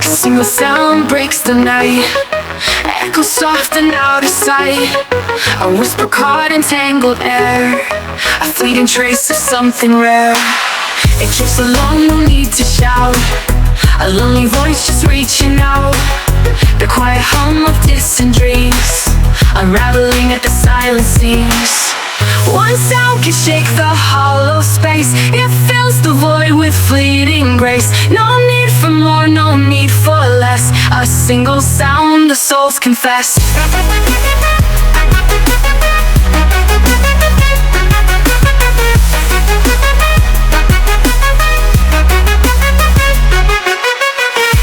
Single sound breaks the night, echo soft and out of sight. A whisper caught in tangled air, a fleeting trace of something rare. It drifts along, no need to shout, a lonely voice just reaching out. The quiet hum of distant dreams, unraveling at the silent seams. One sound can shake the hollow space, it fills the void with fleeting grace. No need for more, no need for less, a single sound the souls confess.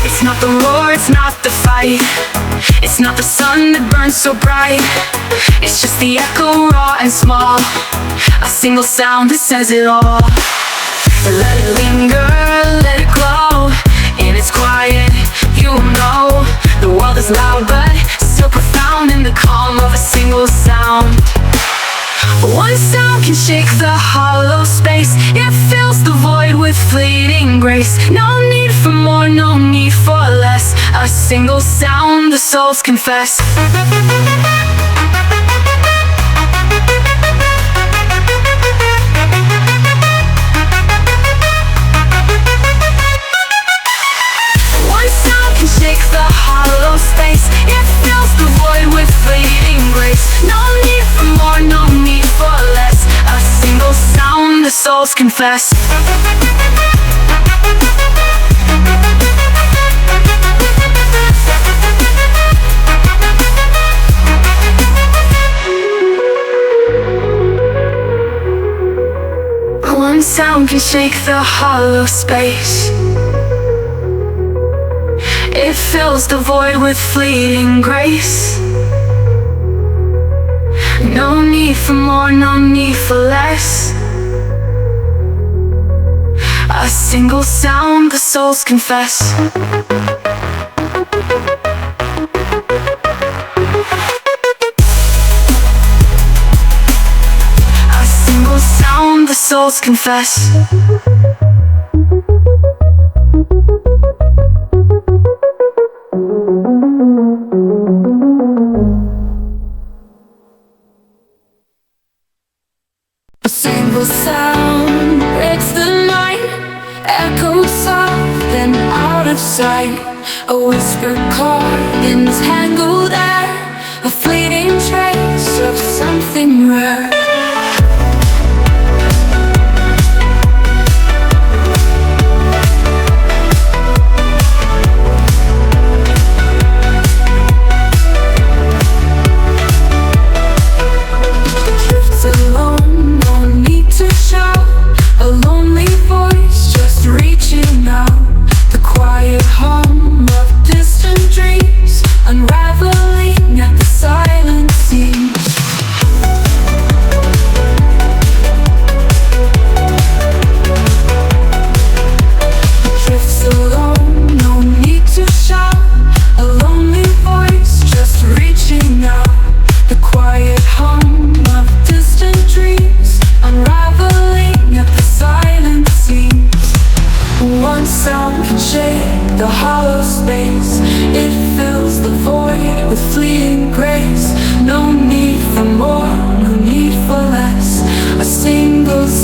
It's not the roar, it's not the fight, it's not the sun that burns so bright. It's just the echo, raw and small, a single sound that says it all. Let it linger, let it glow, in its quiet, you know. The world is loud but still profound in the calm of a single sound. One sound can shake the hollow space, it fills the void with fleeting grace. No need for more, no need for less, a single sound the souls confess. One sound can shake the hollow space, it fills the void with fleeting grace. No need for more, no need for less, a single sound the souls confess. One sound can shake the hollow space, it fills the void with fleeting grace. No need for more, no need for less, a single sound the souls confess. A single sound the souls confess. A single sound breaks the night, echoes soft and out of sight. A whisper caught in tangled air, a fleeting trace of something rare. Unraveling at the silent seams.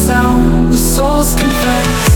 soul, the soul's confess.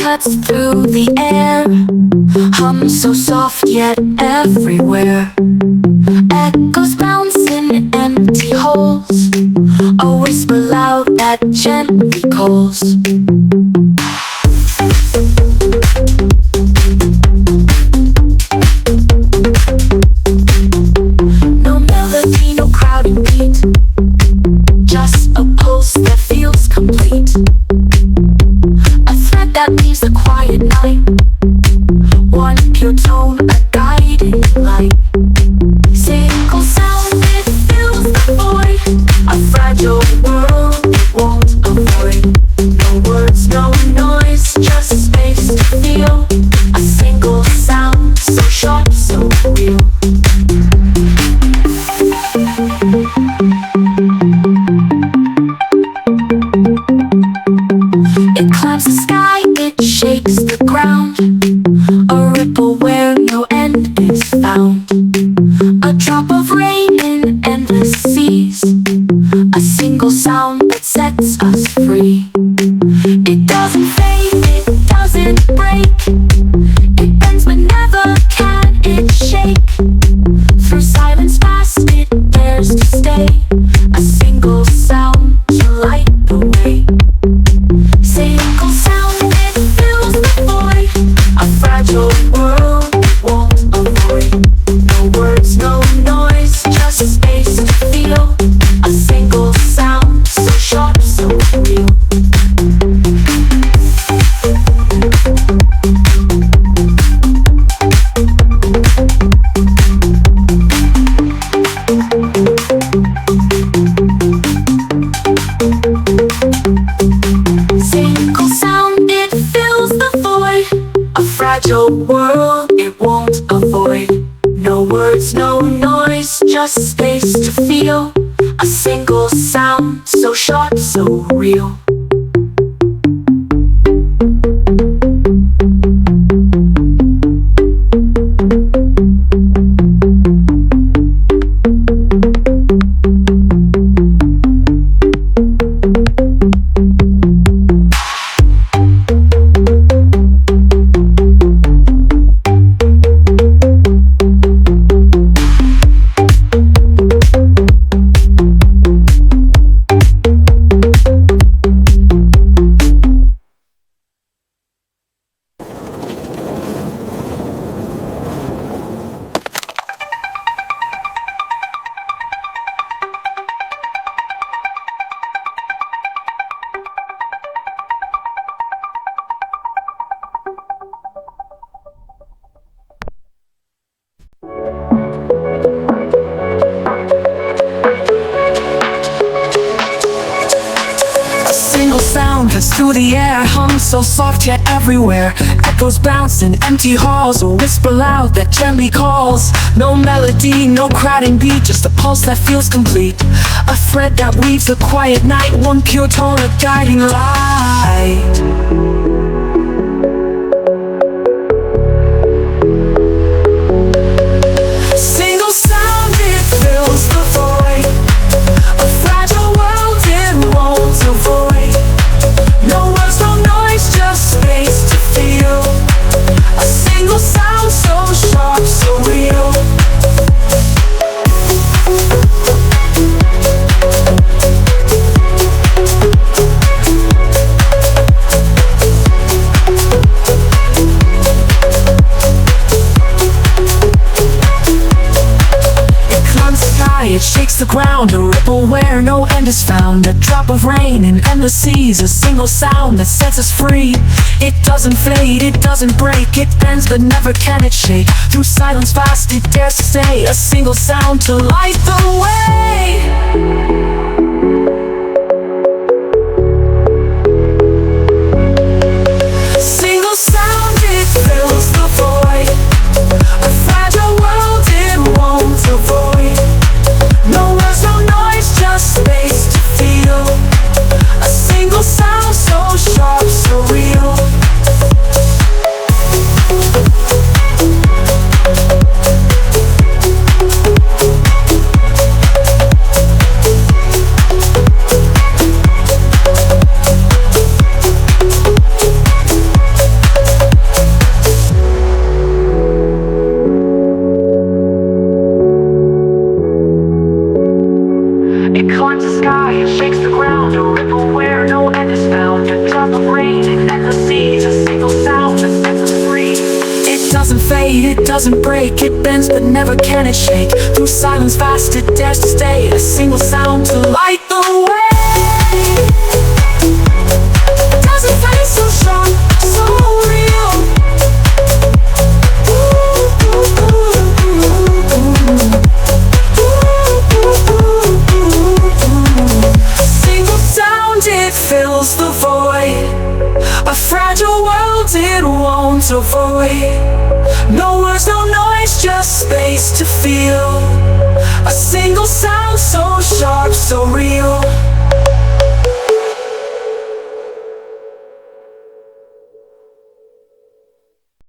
cuts through the air, hums so soft yet everywhere. Echoes bounce in empty holes, a whisper loud that gently calls. No melody, no crowded beat, just a pulse that feels complete. A thread that leaves the quiet night, one pure tone, a guiding light. Single sound, it fills the void, a fragile world it won't avoid. No words, no noise, just space to feel. A single sound, so sharp, so real. It climbs the sky, it shakes the ground, a ripple where no end is found. A drop of rain in endless seas, a single sound that sets us free. It doesn't fade, it doesn't break, it bends but never can it shake. Through silence past it dares to stay, a single sound to light the way. Single sound, it fills the void, a fragile world it won't avoid. No words, no noise, just space to feel. A single sound, so sharp, so real. Single sound, it fills the void, a fragile world it won't avoid. No words, no noise, just space to feel. A single sound, so sharp, so real. Sound cuts through the air, hums so soft yet everywhere. Echoes bounce in empty halls, a whisper loud that gently calls. No melody, no crowding beat, just a pulse that feels complete. A thread that weaves the quiet night, one pure tone, a guiding light. Single sound, it fills the void, a fragile world it won't avoid. No words, no noise, just space to feel. A single sound, so sharp, so real. It shakes the ground, a ripple where no end is found. A drop of rain in endless seas, a single sound that sets us free. It doesn't fade, it doesn't break, it bends but never can it shake. Through silence fast it dares to stay, a single sound to light the way. Single sound, it fills the void, a fragile world it won't avoid. No words, no noise, just space to feel. A single sound, so sharp, so real. steady, it doesn't break. It bends but never can it shake. Through silence fast it dares to stay. A single sound to light the way. Doesn't fade, so strong, so real. Single sound, it fills the void. A fragile world it won't avoid. No words, no noise, just space to feel. A single sound so sharp, so real.